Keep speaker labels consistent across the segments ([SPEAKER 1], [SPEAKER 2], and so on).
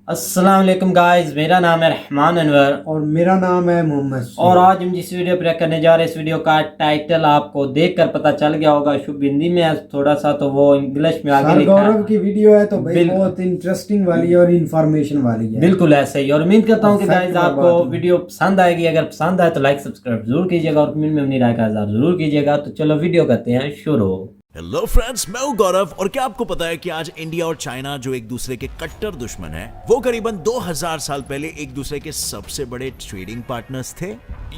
[SPEAKER 1] अस्सलाम वालेकुम गाइस, मेरा नाम है रहमान अनवर
[SPEAKER 2] और मेरा नाम है मोहम्मद
[SPEAKER 1] और आज हम जिस वीडियो पर करने जा रहे हैं इस वीडियो का टाइटल आपको देखकर पता चल गया होगा। शुभ हिंदी में है थोड़ा सा, तो वो इंग्लिश में आगे लिखा है।
[SPEAKER 2] गौरव की वीडियो है तो भाई बहुत इंटरेस्टिंग वाली है और इंफॉर्मेशन वाली है।
[SPEAKER 1] बिल्कुल ऐसे ही। और उम्मीद करता हूँ कि
[SPEAKER 2] Fact
[SPEAKER 1] गाइस
[SPEAKER 2] पर
[SPEAKER 1] आपको
[SPEAKER 2] बात है।
[SPEAKER 1] वीडियो पसंद आएगी। अगर पसंद आए तो लाइक सब्सक्राइब जरूर कीजिएगा और कमेंट में अपनी राय का इज़हार जरूर कीजिएगा। तो चलो वीडियो करते हैं शुरू।
[SPEAKER 3] हेलो फ्रेंड्स, मैं हूं गौरव। और क्या आपको पता है कि आज इंडिया और चाइना जो एक दूसरे के कट्टर दुश्मन हैं, वो करीबन 2000 साल पहले एक दूसरे के सबसे बड़े ट्रेडिंग पार्टनर्स थे।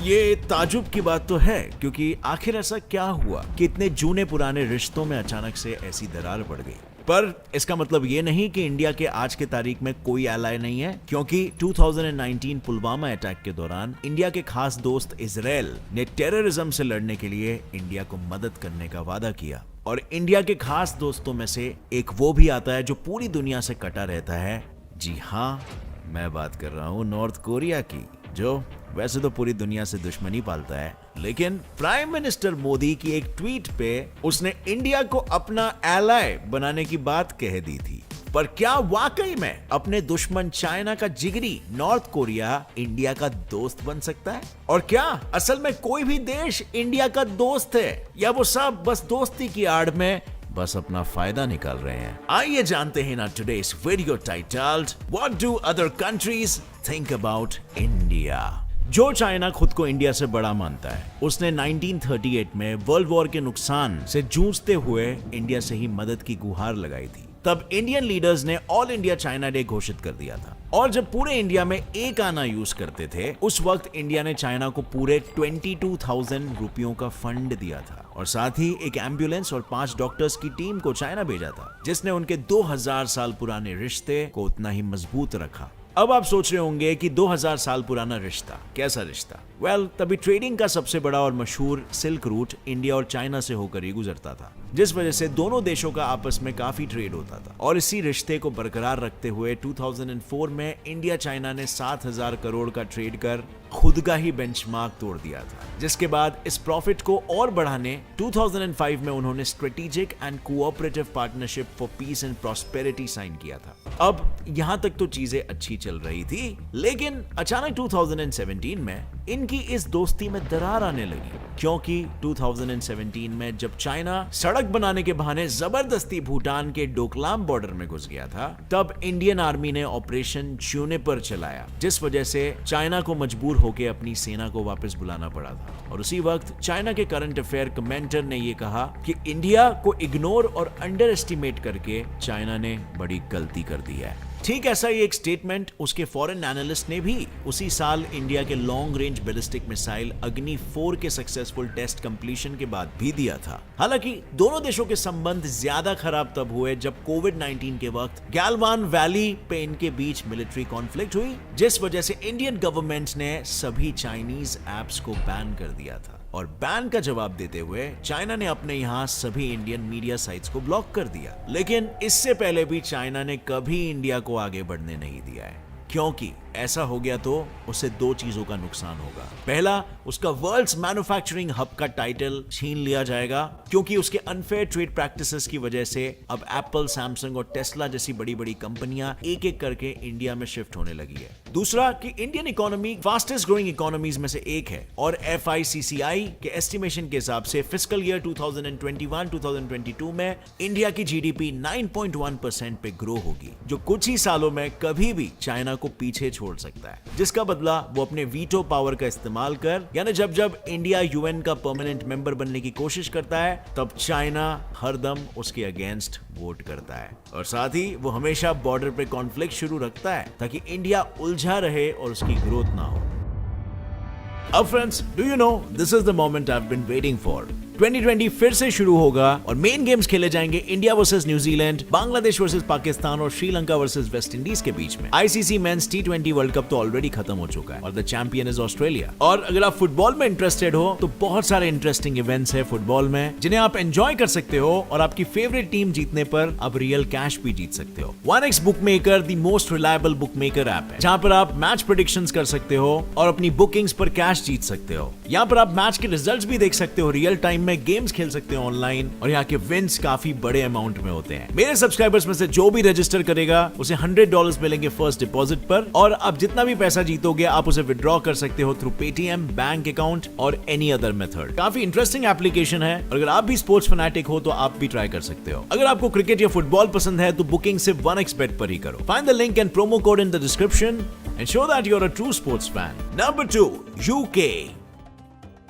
[SPEAKER 3] ये ताजुब की बात तो है, क्योंकि आखिर ऐसा क्या हुआ कि इतने जूने पुराने रिश्तों में अचानक से ऐसी दरार पड़ गई। पर इसका मतलब ये नहीं कि इंडिया के आज के तारीख में कोई एलाय नहीं है, क्योंकि 2019 पुलवामा अटैक के दौरान इंडिया के खास दोस्त इजराइल ने टेररिज्म से लड़ने के लिए इंडिया को मदद करने का वादा किया। और इंडिया के खास दोस्तों में से एक वो भी आता है जो पूरी दुनिया से कटा रहता है। जी हाँ, मैं बात कर रहा हूँ नॉर्थ कोरिया की, जो वैसे तो पूरी दुनिया से दुश्मनी पालता है, लेकिन प्राइम मिनिस्टर मोदी की एक ट्वीट पे उसने इंडिया को अपना एलाय बनाने की बात कह दी थी। पर क्या वाकई में अपने दुश्मन चाइना का जिगरी नॉर्थ कोरिया इंडिया का दोस्त बन सकता है? और क्या असल में कोई भी देश इंडिया का दोस्त है, या वो सब बस दोस्ती की आड़ में बस अपना फायदा निकाल रहे हैं? आइए जानते हैं ना today's video titled what do other countries think about India. जो चाइना खुद को इंडिया से बड़ा मानता है, उसने 1938 में वर्ल्ड वॉर के नुकसान से जूझते हुए इंडिया से ही मदद की गुहार लगाई थी। तब इंडियन लीडर्स ने ऑल इंडिया चाइना डे घोषित कर दिया था। और जब पूरे इंडिया में एक आना यूज करते थे, उस वक्त इंडिया ने चाइना को पूरे 22,000 रुपयों का फंड दिया था, और साथ ही एक एम्बुलेंस और 5 डॉक्टर्स की टीम को चाइना भेजा था, जिसने उनके 2000 साल पुराने रिश्ते को उतना ही मजबूत रखा। अब आप सोच रहे होंगे कि 2000 साल पुराना रिश्ता, कैसा रिश्ता? तभी ट्रेडिंग का सबसे बड़ा और मशहूर सिल्क रूट इंडिया और चाइना से होकर ही गुजरता था, जिस वजह से दोनों देशों का आपस में काफी ट्रेड होता था। और इसी रिश्ते को बरकरार रखते हुए 2004 में इंडिया चाइना ने 7000 करोड़ का ट्रेड कर खुद का ही बेंचमार्क तोड़ दिया था, जिसके बाद इस प्रॉफिट को और बढ़ाने 2005 में उन्होंने strategic and cooperative partnership for peace and prosperity sign किया था। अब यहां तक तो चीजें अच्छी चल रही थी, लेकिन अचानक 2017 में इनकी इस दोस्ती में दरार आने लगी, क्योंकि 2017 में जब चाइना सड़क बनाने के बहाने जबरदस्ती भूटान के डोकलाम बॉर्डर में घुस गया था, तब इंडियन आर्मी ने ऑपरेशन ज्यूनिपर चलाया, जिस वजह से चाइना को मजबूर होकर अपनी सेना को वापस बुलाना पड़ा था। और उसी वक्त चाइना के करंट अफेयर कमेंटर ने यह कहा कि इंडिया को इग्नोर और अंडर एस्टिमेट करके चाइना ने बड़ी गलती कर दी है। ठीक ऐसा ही एक स्टेटमेंट उसके फॉरेन एनालिस्ट ने भी उसी साल इंडिया के लॉन्ग रेंज बैलिस्टिक मिसाइल अग्नि 4 के सक्सेसफुल टेस्ट कंप्लीशन के बाद भी दिया था। हालांकि दोनों देशों के संबंध ज्यादा खराब तब हुए जब कोविड-19 के वक्त गैलवान वैली पे इनके बीच मिलिट्री कॉन्फ्लिक्ट हुई, जिस वजह से इंडियन गवर्नमेंट ने सभी चाइनीज एप्स को बैन कर दिया था। और बैन का जवाब देते हुए चाइना ने अपने यहाँ सभी इंडियन मीडिया साइट्स को ब्लॉक कर दिया। लेकिन इससे पहले भी चाइना ने कभी इंडिया को आगे बढ़ने नहीं दिया है, क्योंकि ऐसा हो गया तो उससे 2 चीजों का नुकसान होगा। पहला, उसका वर्ल्ड्स मैन्युफैक्चरिंग हब का टाइटल छीन लिया जाएगा, क्योंकि उसके अनफेयर ट्रेड प्रैक्टिसेस की वजह से अब एप्पल, सैमसंग और टेस्ला जैसी बड़ी बड़ी कंपनियां एक एक करके इंडिया में शिफ्ट होने लगी है। दूसरा कि Indian economy fastest growing economies में से एक है, और FICCI के एस्टिमेशन के हिसाब से फिस्कल ईयर 2021-2022 में इंडिया की GDP 9.1% पे ग्रो होगी, जो कुछ ही सालों में कभी भी चाइना को पीछे छोड़ सकता है, जिसका बदला वो अपने वीटो पावर का इस्तेमाल कर, यानी जब जब इंडिया UN का परमानेंट मेंबर बनने की कोशिश करता है, तब चाइना हरदम उसके अगेंस्ट वोट करता है। और साथ ही वो हमेशा बॉर्डर पे कॉन्फ्लिक्ट शुरू रखता है, ताकि इंडिया उलझा रहे और उसकी ग्रोथ ना हो। अब friends, do you know, this is the moment I have been waiting for. 2020 फिर से शुरू होगा और मेन गेम्स खेले जाएंगे India versus New Zealand, Bangladesh versus Pakistan और श्रीलंका वर्सेस वेस्ट इंडीज के बीच में। ICC men's T20 world cup तो ऑलरेडी खत्म हो चुका है और द चैंपियन इज ऑस्ट्रेलिया। और अगर आप फुटबॉल में इंटरेस्टेड हो तो बहुत सारे इंटरेस्टिंग इवेंट्स है फुटबॉल में जिन्हें आप एंजॉय कर सकते हो और आपकी फेवरेट टीम जीतने पर आप रियल कैश भी जीत सकते हो। 1x bookmaker the most reliable bookmaker app है जहां पर आप मैच प्रेडिक्शंस कर सकते हो और अपनी बुकिंग्स पर कैश जीत सकते हो। यहाँ पर आप मैच के रिजल्ट्स भी देख सकते हो रियल टाइम में, गेम्स खेल सकते हो ऑनलाइन और यहाँ के विन्स काफी बड़े अमाउंट में होते हैं। मेरे सब्सक्राइबर्स में से जो भी रजिस्टर करेगा उसे $100 मिलेंगे फर्स्ट डिपॉजिट पर और आप जितना भी पैसा जीतोगे आप उसे विड्रॉ कर सकते हो थ्रू पेटीएम, बैंक अकाउंट और एनी अदर मेथड। काफी इंटरेस्टिंग एप्लीकेशन है और अगर आप भी स्पोर्ट्स फैनेटिक हो तो आप भी ट्राई कर सकते हो। अगर आपको क्रिकेट या फुटबॉल पसंद है तो बुकिंग सिर्फ 1xbet पर ही करो। Find the link and promo code in the description and show that you're a true sports fan. Number 2, UK.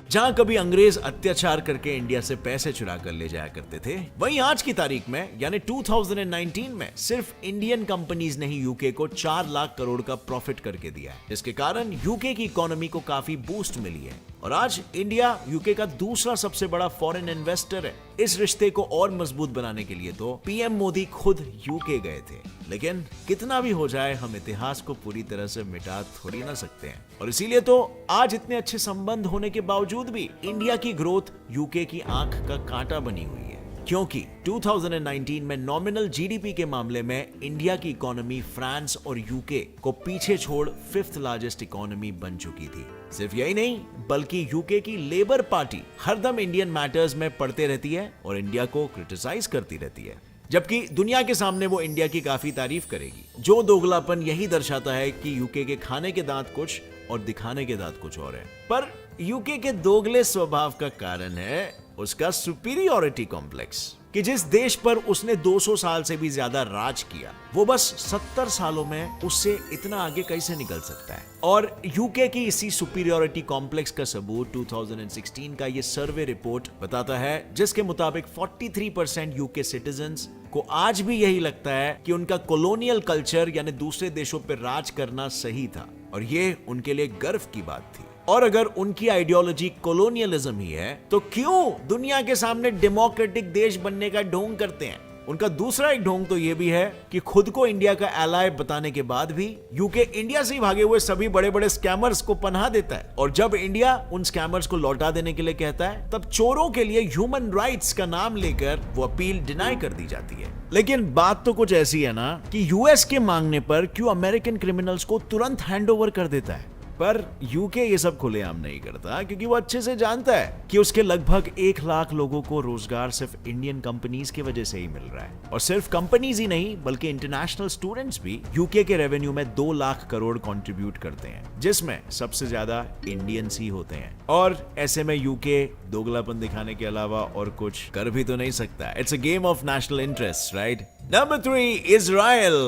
[SPEAKER 3] जहां कभी अंग्रेज अत्याचार करके इंडिया से पैसे चुरा कर ले जाया करते थे, वहीं आज की तारीख में यानी 2019 में सिर्फ इंडियन कंपनीज ने ही यूके को 4 लाख करोड़ का प्रॉफिट करके दिया है, जिसके कारण यूके की इकोनॉमी को काफी बूस्ट मिली है और आज इंडिया यूके का दूसरा सबसे बड़ा फॉरेन इन्वेस्टर है। इस रिश्ते को और मजबूत बनाने के लिए तो पीएम मोदी खुद यूके गए थे, लेकिन कितना भी हो जाए हम इतिहास को पूरी तरह से मिटा थोड़ी ना सकते हैं और इसीलिए तो आज इतने अच्छे संबंध होने के बावजूद भी इंडिया की ग्रोथ यूके की आंख का कांटा बनी हुई है, क्योंकि 2019 में नॉमिनल जीडीपी के मामले में इंडिया की इकोनॉमी फ्रांस और यूके को पीछे छोड़ 5th लार्जेस्ट इकोनॉमी बन चुकी थी। सिर्फ यही नहीं बल्कि यूके की लेबर पार्टी हरदम इंडियन मैटर्स में पड़ते रहती है और इंडिया को क्रिटिसाइज करती रहती है, जबकि दुनिया के सामने वो इंडिया की काफी तारीफ करेगी। जो दोगलापन यही दर्शाता है कि यूके के खाने के दांत कुछ और दिखाने के दांत कुछ और है। पर यूके के दोगले स्वभाव का कारण है उसका सुपीरियॉरिटी कॉम्प्लेक्स कि जिस देश पर उसने 200 साल से भी ज्यादा राज किया वो बस 70 सालों में उससे इतना आगे कैसे निकल सकता है। और यूके की इसी सुपीरियॉरिटी कॉम्प्लेक्स का सबूत 2016 का ये सर्वे रिपोर्ट बताता है, जिसके मुताबिक 43% यूके सिटीजन्स को आज भी यही लगता है कि उनका कॉलोनियल कल्चर यानी दूसरे देशों पर राज करना सही था और ये उनके लिए गर्व की बात थी। और अगर उनकी आइडियोलॉजी कॉलोनियलिज्म ही है तो क्यों दुनिया के सामने डेमोक्रेटिक देश बनने का ढोंग करते हैं। उनका दूसरा एक ढोंग तो ये भी है कि खुद को इंडिया का एलाय बताने के बाद भी यूके इंडिया से ही भागे हुए सभी बड़े बड़े स्कैमर्स को पनाह देता है और जब इंडिया उन स्कैमर्स को लौटा देने के लिए कहता है तब चोरों के लिए ह्यूमन राइट्स का नाम लेकर वो अपील डिनाई कर दी जाती है। लेकिन बात तो कुछ ऐसी है ना कि यूएस के मांगने पर क्यों अमेरिकन क्रिमिनल्स को तुरंत हैंडओवर कर देता है, पर यूके ये सब खुलेआम नहीं करता क्योंकि वो अच्छे से जानता है कि उसके लगभग 1 लाख लोगों को रोजगार सिर्फ इंडियन कंपनीज की वजह से ही मिल रहा है और सिर्फ कंपनीज ही नहीं बल्कि इंटरनेशनल स्टूडेंट्स भी यूके के रेवेन्यू में 2 लाख करोड़ कंट्रीब्यूट करते हैं, जिसमें सबसे ज्यादा इंडियंस ही होते हैं। और ऐसे में यूके दोगलापन दिखाने के अलावा और कुछ कर भी तो नहीं सकता। It's a game of national interest, right. Number 3, Israel.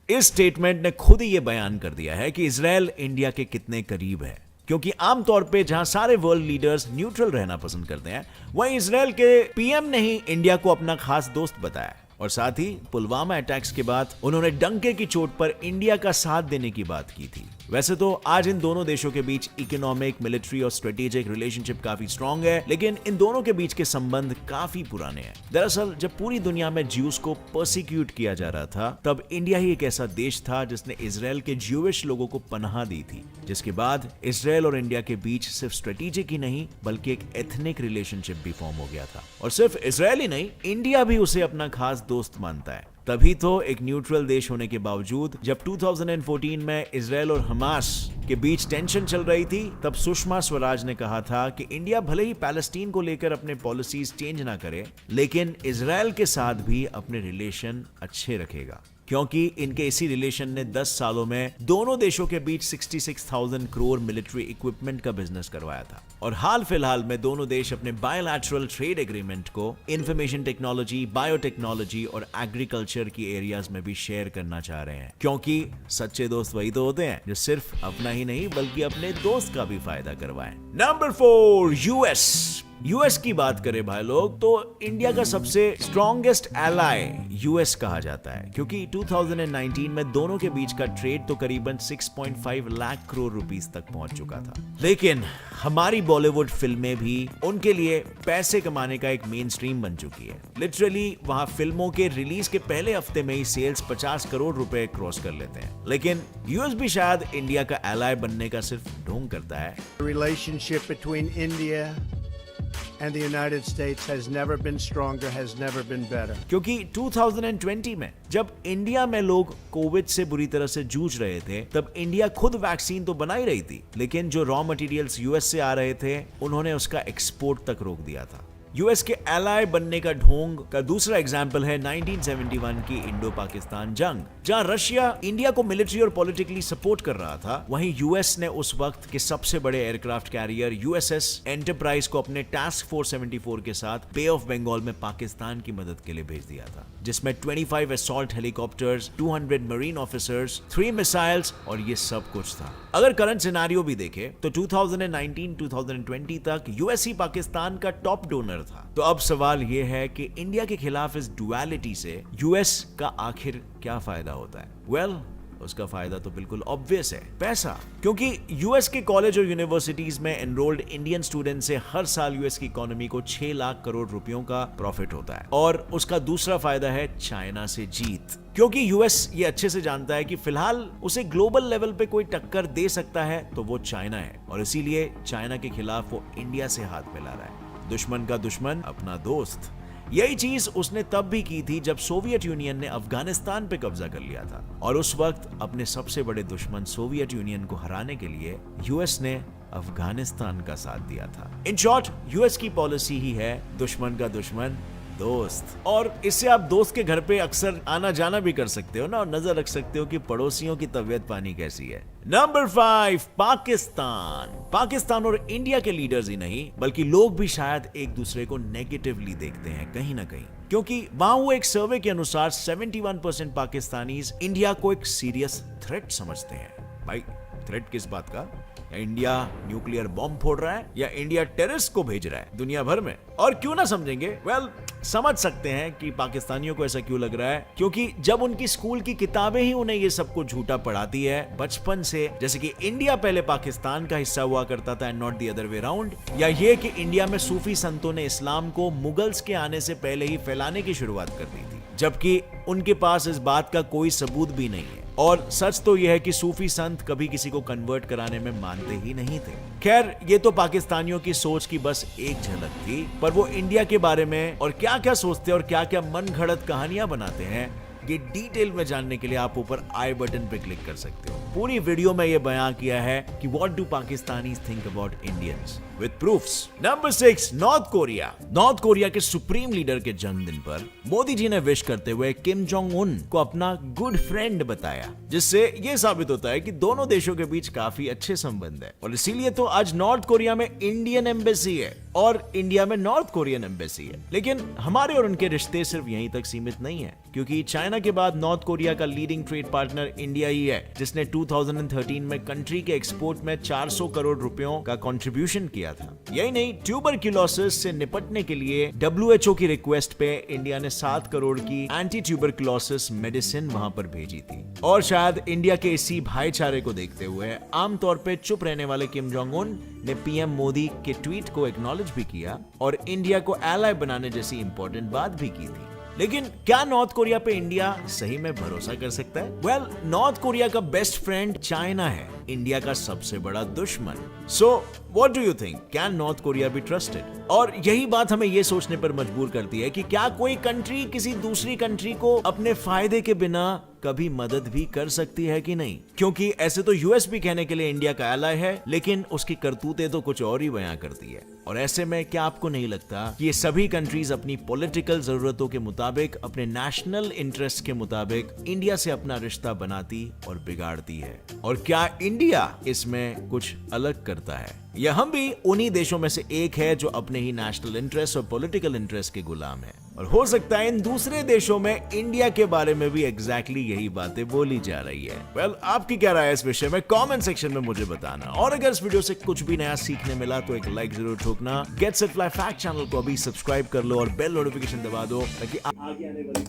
[SPEAKER 3] इस स्टेटमेंट ने खुद ही ये बयान कर दिया है कि इजराइल इंडिया के कितने करीब है, क्योंकि आमतौर पे जहां सारे वर्ल्ड लीडर्स न्यूट्रल रहना पसंद करते हैं वहीं इजराइल के पीएम ने ही इंडिया को अपना खास दोस्त बताया और साथ ही पुलवामा अटैक्स के बाद उन्होंने डंके की चोट पर इंडिया का साथ देने की बात की थी। वैसे तो आज इन दोनों देशों के बीच इकोनॉमिक, मिलिट्री और स्ट्रेटेजिक रिलेशनशिप काफी स्ट्रांग है, लेकिन इन दोनों के बीच के संबंध काफी पुराने हैं। दरअसल जब पूरी दुनिया में ज्यूज को पर्सिक्यूट किया जा रहा था तब इंडिया ही एक ऐसा देश था जिसने इजराइल के ज्यूइश लोगों को पनाह दी थी, जिसके बाद इजराइल और इंडिया के बीच सिर्फ स्ट्रेटेजिक ही नहीं बल्कि एक एथनिक रिलेशनशिप भी फॉर्म हो गया था और सिर्फ इजराइल ही नहीं इंडिया भी उसे अपना खास दोस्त मानता है। तभी तो एक न्यूट्रल देश होने के बावजूद जब 2014 में इजराइल और हमास के बीच टेंशन चल रही थी तब सुषमा स्वराज ने कहा था कि इंडिया भले ही पैलेस्टीन को लेकर अपने पॉलिसीज चेंज ना करे लेकिन इजराइल के साथ भी अपने रिलेशन अच्छे रखेगा, क्योंकि इनके इसी रिलेशन ने 10 सालों में दोनों देशों के बीच 66,000 करोड़ मिलिट्री इक्विपमेंट का बिजनेस करवाया था। और हाल फिलहाल में दोनों देश अपने बायलैटरल ट्रेड एग्रीमेंट को इंफॉर्मेशन टेक्नोलॉजी, बायोटेक्नोलॉजी और एग्रीकल्चर की एरियाज में भी शेयर करना चाह रहे हैं, क्योंकि सच्चे दोस्त वही तो होते हैं जो सिर्फ अपना ही नहीं बल्कि अपने दोस्त का भी फायदा करवाएं। Number 4, US. यूएस की बात करें भाई लोग तो इंडिया का सबसे स्ट्रॉन्गेस्ट एलाय यूएस कहा जाता है, क्योंकि 2019 में दोनों के बीच का ट्रेड तो करीबन 6.5 लाख करोड़ रुपीस तक पहुंच चुका था। लेकिन हमारी बॉलीवुड फिल्में भी उनके लिए पैसे कमाने का एक मेन स्ट्रीम बन चुकी है। लिटरली वहां फिल्मों के रिलीज के पहले हफ्ते में ही सेल्स 50 करोड़ रुपए क्रॉस कर लेते हैं। लेकिन यूएस भी शायद इंडिया का एलाय बनने का सिर्फ ढोंग करता है।
[SPEAKER 4] relationship between India and the United States has never been stronger, has never been better.
[SPEAKER 3] क्योंकि 2020 में जब इंडिया में लोग कोविड से बुरी तरह से जूझ रहे थे, तब इंडिया खुद वैक्सीन तो बना ही रही थी, लेकिन जो रॉ मटेरियल्स यूएस से आ रहे थे उन्होंने उसका एक्सपोर्ट तक रोक दिया था। यूएस के एलाय बनने का ढोंग का दूसरा एग्जाम्पल है 1971 की इंडो पाकिस्तान जंग, जहां रशिया इंडिया को मिलिट्री और पॉलिटिकली सपोर्ट कर रहा था। वहीं यूएस ने उस वक्त के सबसे बड़े एयरक्राफ्ट कैरियर यूएसएस एंटरप्राइज को अपने टास्क फोर्स 74 के साथ बे ऑफ बंगाल में पाकिस्तान की मदद के लिए भेज दिया था, जिसमें 25 assault helicopters, 200 marine officers, 3 missiles और ये सब कुछ था। अगर करंट सिनेरियो भी देखे तो 2019-2020 तक यूएस ही पाकिस्तान का टॉप डोनर था। तो अब सवाल यह है कि इंडिया के खिलाफ इस डुअलिटी से यूएस का आखिर क्या फायदा होता है? वेल, उसका फायदा तो बिल्कुल ऑब्वियस है, पैसा। क्योंकि यूएस के कॉलेज और यूनिवर्सिटीज में एनरोल्ड इंडियन स्टूडेंट से हर साल यूएस की इकोनॉमी को 6 लाख करोड़ रुपयों का प्रॉफिट होता है। और उसका दूसरा फायदा है चाइना से जीत, क्योंकि यूएस ये अच्छे से जानता है कि फिलहाल उसे ग्लोबल लेवल पे कोई टक्कर दे सकता है तो वो चाइना है, और इसीलिए चाइना के खिलाफ वो इंडिया से हाथ मिला रहा है। दुश्मन का दुश्मन अपना दोस्त। यही चीज उसने तब भी की थी जब सोवियत यूनियन ने अफगानिस्तान पे कब्जा कर लिया था, और उस वक्त अपने सबसे बड़े दुश्मन सोवियत यूनियन को हराने के लिए यूएस ने अफगानिस्तान का साथ दिया था। इन शॉर्ट, यूएस की पॉलिसी ही है दुश्मन का दुश्मन दोस्त। और इससे आप दोस्त के घर पे अक्सर आना जाना भी कर सकते हो ना, और नजर रख सकते हो कि पड़ोसियों की तबीयत पानी कैसी है। नंबर 5, पाकिस्तान। पाकिस्तान और इंडिया के लीडर्स ही नहीं बल्कि लोग भी शायद एक दूसरे को नेगेटिवली देखते हैं कहीं ना कहीं, क्योंकि वहां हुए एक सर्वे के अनुसार 71% पाकिस्तानीज इंडिया को एक सीरियस थ्रेट समझते हैं। भाई, थ्रेट किस बात का? या इंडिया न्यूक्लियर बॉम्ब फोड़ रहा है, या इंडिया टेररिस्ट को भेज रहा है दुनिया भर में? और क्यों ना समझेंगे? वेल, समझ सकते हैं कि पाकिस्तानियों को ऐसा क्यों लग रहा है, क्योंकि जब उनकी स्कूल की किताबें ही उन्हें ये सब कुछ झूठा पढ़ाती है बचपन से, जैसे कि इंडिया पहले पाकिस्तान का हिस्सा हुआ करता था and not the other way round, या ये कि इंडिया में सूफी संतों ने इस्लाम को मुगल्स के आने से पहले ही फैलाने की शुरुआत कर दी थी, जबकि उनके पास इस बात का कोई सबूत भी नहीं है। और सच तो यह है कि सूफी संत कभी किसी को कन्वर्ट कराने में मानते ही नहीं थे। खैर, ये तो पाकिस्तानियों की सोच की बस एक झलक थी, पर वो इंडिया के बारे में और क्या क्या सोचते हैं और क्या क्या मन घड़त कहानियां बनाते हैं, ये डिटेल में जानने के लिए आप ऊपर आई बटन पे क्लिक कर सकते हो। पूरी वीडियो में ये बयां किया है कि what do Pakistanis think about Indians with proofs. Number 6, north Korea. North Korea के सुप्रीम लीडर के जन्मदिन पर मोदी जी ने विश करते हुए किम जोंग उन को अपना गुड फ्रेंड बताया, जिससे ये साबित होता है कि दोनों देशों के बीच काफी अच्छे संबंध है, और इसीलिए तो आज नॉर्थ कोरिया में इंडियन एम्बेसी है और इंडिया में नॉर्थ कोरियन एम्बेसी है। लेकिन हमारे और उनके रिश्ते सिर्फ यहीं तक सीमित नहीं है, क्योंकि चाइना के बाद नॉर्थ कोरिया का लीडिंग ट्रेड पार्टनर इंडिया ही है, जिसने 2013 में कंट्री के एक्सपोर्ट में 400 करोड़ रुपयों का कंट्रीब्यूशन किया था। यही नहीं, ट्यूबरक्यूलोसिस से निपटने के लिए WHO की रिक्वेस्ट पे इंडिया ने 7 करोड़ की एंटी ट्यूबरक्यूलोसिस मेडिसिन वहां पर भेजी थी। और शायद इंडिया के इसी भाईचारे को देखते हुए आमतौर पे चुप रहने वाले किम जोंग उन ने पीएम मोदी के ट्वीट को एक्नॉलेज भी किया और इंडिया को एलाय बनाने जैसी इंपॉर्टेंट बात भी की थी। लेकिन क्या नॉर्थ कोरिया पे इंडिया सही में भरोसा कर सकता है? वेल, नॉर्थ कोरिया का बेस्ट फ्रेंड चाइना है, इंडिया का सबसे बड़ा दुश्मन। So what do you think, can north Korea be trusted? और यही बात हमें ये सोचने पर मजबूर करती है कि क्या कोई कंट्री किसी दूसरी कंट्री को अपने फायदे के बिना कभी मदद भी कर सकती है कि नहीं? क्योंकि ऐसे तो यूएस भी कहने के लिए इंडिया का एलाय है, लेकिन उसकी करतूतें तो कुछ और ही बयां करती है। और ऐसे में क्या आपको नहीं लगता कि ये सभी कंट्रीज अपनी पॉलिटिकल जरूरतों के मुताबिक, अपने नेशनल इंटरेस्ट के मुताबिक इंडिया से अपना रिश्ता बनाती और बिगाड़ती है? और क्या इंडिया इंडिया इसमें कुछ अलग करता है, या हम भी उन्हीं देशों में से एक है जो अपने ही नेशनल इंटरेस्ट और पॉलिटिकल इंटरेस्ट के गुलाम है। और हो सकता है इन दूसरे देशों में इंडिया के बारे में भी एग्जैक्टली यही बातें बोली जा रही है। वेल, आपकी क्या राय है इस विषय में कमेंट सेक्शन में मुझे बताना। और अगर इस वीडियो से कुछ भी नया सीखने मिला तो एक लाइक जरूर ठोकना। Get set fly fact channel को अभी सब्सक्राइब कर लो और बेल नोटिफिकेशन दबा दो ताकि आगे आने वाली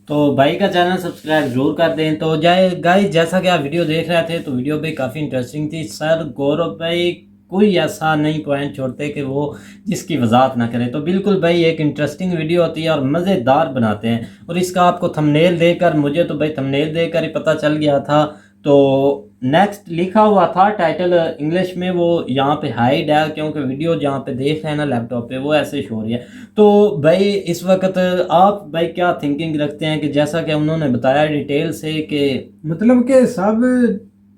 [SPEAKER 1] तो भाई का चैनल सब्सक्राइब जरूर कर दें। तो गाइस, जैसा कि आप वीडियो देख रहे थे तो वीडियो भी काफ़ी इंटरेस्टिंग थी। सर गौरव भाई कोई ऐसा नहीं पॉइंट छोड़ते कि वो जिसकी वजाहत ना करें। तो बिल्कुल भाई एक इंटरेस्टिंग वीडियो होती है और मज़ेदार बनाते हैं। और इसका आपको थंबनेल देकर, मुझे तो भाई थंबनेल देकर ही पता चल गया था। तो नेक्स्ट लिखा हुआ था टाइटल इंग्लिश में, वो यहाँ पे हाइड है क्योंकि वीडियो जहाँ पे देख रहे हैं ना लैपटॉप पे वो ऐसे शो रही है। तो भाई इस वक्त आप भाई क्या थिंकिंग रखते हैं कि जैसा कि उन्होंने बताया डिटेल से कि
[SPEAKER 2] मतलब के सब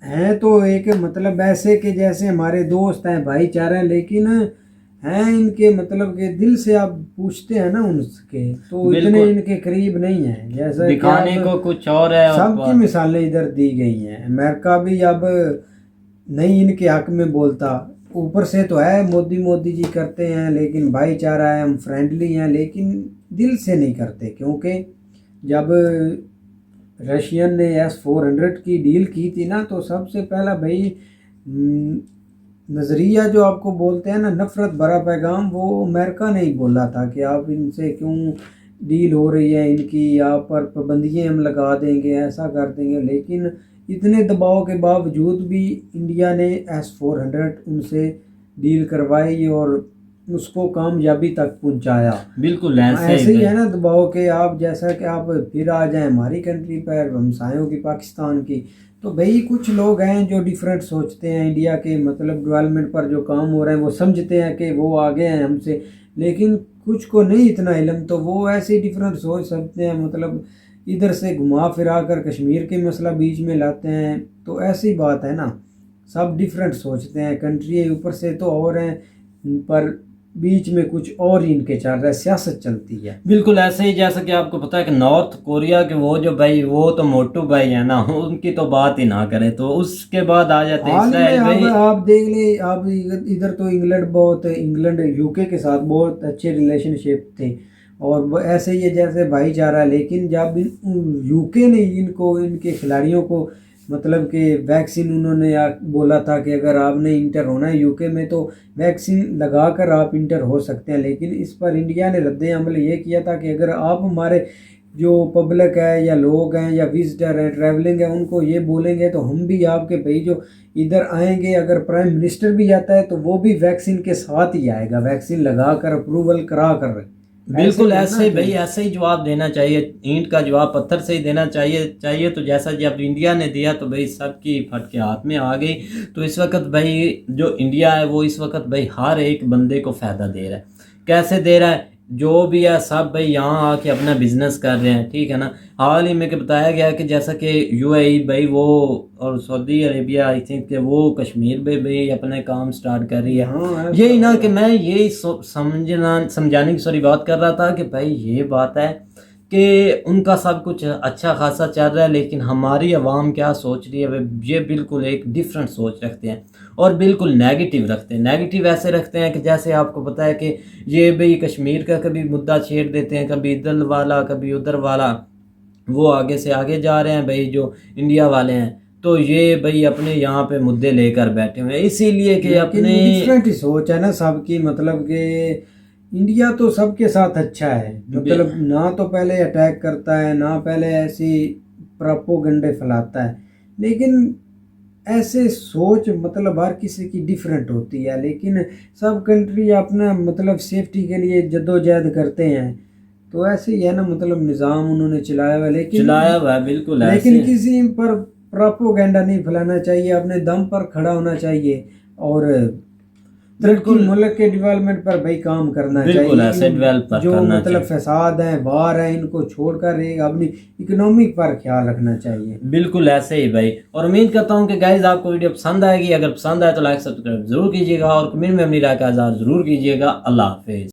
[SPEAKER 2] हैं तो एक मतलब ऐसे कि जैसे हमारे दोस्त हैं, भाईचारा हैं, लेकिन हैं इनके मतलब के दिल से आप पूछते हैं ना उनके तो इतने इनके करीब नहीं है, जैसा
[SPEAKER 1] दिखाने को कुछ और है।
[SPEAKER 2] सबकी मिसालें इधर दी गई हैं। अमेरिका भी अब नहीं इनके हक में बोलता, ऊपर से तो है मोदी जी करते हैं, लेकिन भाईचारा है, हम फ्रेंडली हैं, लेकिन दिल से नहीं करते। क्योंकि जब रशियन ने S-400 की डील की थी ना, तो सबसे पहला भाई नज़रिया जो आपको बोलते हैं ना नफ़रत भरा पैगाम, वो अमेरिका ने ही बोला था कि आप इनसे क्यों डील हो रही है इनकी, आप पर पाबंदियाँ हम लगा देंगे, ऐसा कर देंगे। लेकिन इतने दबाव के बावजूद भी इंडिया ने S-400 उनसे डील करवाई और उसको कामयाबी तक पहुंचाया।
[SPEAKER 1] बिल्कुल
[SPEAKER 2] ऐसे ही है ना दबाव के, आप जैसा कि आप फिर आ जाएं हमारी कंट्री पर, हमसायों की पाकिस्तान की। तो भाई कुछ लोग हैं जो डिफरेंट सोचते हैं, इंडिया के मतलब डेवलपमेंट पर जो काम हो रहे हैं वो समझते हैं कि वो आगे हैं हमसे, लेकिन कुछ को नहीं इतना इल्म, तो वो ऐसे डिफरेंट सोच सकते हैं। मतलब इधर से घुमा फिरा कर कश्मीर के मसला बीच में लाते हैं। तो ऐसी बात है ना, सब डिफरेंट सोचते हैं, कंट्री ऊपर से तो और हैं पर बीच में कुछ और ही इनके चल रहा है, सियासत चलती है।
[SPEAKER 1] बिल्कुल ऐसे ही जैसा कि आपको पता है कि नॉर्थ कोरिया के वो जो भाई वो तो मोटू भाई है ना, उनकी तो बात ही ना करें। तो उसके बाद आ जाते हैं इस्राइल भाई।
[SPEAKER 2] आप देख ले, आप इधर तो इंग्लैंड यूके के साथ बहुत अच्छे रिलेशनशिप थे और ऐसे ही है जैसे भाईचारा। लेकिन जब यूके ने इनको इनके खिलाड़ियों को मतलब कि वैक्सीन उन्होंने बोला था कि अगर आपने इंटर होना है यूके में तो वैक्सीन लगाकर आप इंटर हो सकते हैं, लेकिन इस पर इंडिया ने रद्द अमल ये किया था कि अगर आप हमारे जो पब्लिक है या लोग हैं या विजिटर हैं, ट्रैवलिंग है, उनको ये बोलेंगे तो हम भी आपके भाई जो इधर आएंगे, अगर प्राइम मिनिस्टर भी आता है तो वो भी वैक्सीन के साथ ही आएगा, वैक्सीन लगा कर अप्रूवल करा कर।
[SPEAKER 1] बिल्कुल ऐसे भाई ऐसे ही जवाब देना चाहिए, ईंट का जवाब पत्थर से ही देना चाहिए। तो जैसा जब इंडिया ने दिया तो भाई सबकी फट के हाथ में आ गई। तो इस वक्त भाई जो इंडिया है वो इस वक्त भाई हर एक बंदे को फ़ायदा दे रहा है। कैसे दे रहा है? जो भी है सब भाई यहाँ आके अपना बिजनेस कर रहे हैं, ठीक है ना। हाल ही में बताया गया कि जैसा कि UAE भाई वो और सऊदी अरेबिया आई थिंक कि वो कश्मीर में भी अपने काम स्टार्ट कर रही है। यही ना कि मैं यही समझाने की बात कर रहा था कि भाई ये बात है कि उनका सब कुछ अच्छा खासा चल रहा है, लेकिन हमारी आवाम क्या सोच रही है, ये बिल्कुल एक डिफरेंट सोच रखते हैं और बिल्कुल नेगेटिव रखते हैं। नेगेटिव ऐसे रखते हैं कि जैसे आपको पता है कि ये भाई कश्मीर का कभी मुद्दा छेड़ देते हैं, कभी इधर वाला कभी उधर वाला, वो आगे से आगे जा रहे हैं भाई जो इंडिया वाले हैं। तो ये भाई अपने यहाँ पे मुद्दे लेकर बैठे हुए हैं, इसीलिए कि अपने
[SPEAKER 2] डिफरेंट ही सोच है ना सबकी। मतलब कि इंडिया तो सबके साथ अच्छा है, मतलब ना तो पहले अटैक करता है ना पहले ऐसी प्रोपेगेंडे फैलाता है, लेकिन ऐसे सोच मतलब हर किसी की डिफरेंट होती है। लेकिन सब कंट्री अपना मतलब सेफ्टी के लिए जद्दोजहद करते हैं, तो ऐसे ही है ना, मतलब निज़ाम उन्होंने चलाया हुआ है,
[SPEAKER 1] चलाया हुआ है बिल्कुल।
[SPEAKER 2] लेकिन किसी पर प्रोपेगेंडा नहीं फैलाना चाहिए, अपने दम पर खड़ा होना चाहिए और बिल्कुल मुल्क के डेवलपमेंट पर भाई काम करना चाहिए।
[SPEAKER 1] ऐसे डेवलप
[SPEAKER 2] जो मतलब फसाद है वार है इनको छोड़कर एक अपनी इकोनॉमी पर ख्याल रखना चाहिए।
[SPEAKER 1] बिल्कुल ऐसे ही भाई। और उम्मीद करता हूँ कि गाइज आपको वीडियो पसंद आएगी। अगर पसंद आए तो लाइक सब्सक्राइब जरूर कीजिएगा और कमेंट में अपनी राय का इज़हार जरूर कीजिएगा। अल्लाह हाफिज़।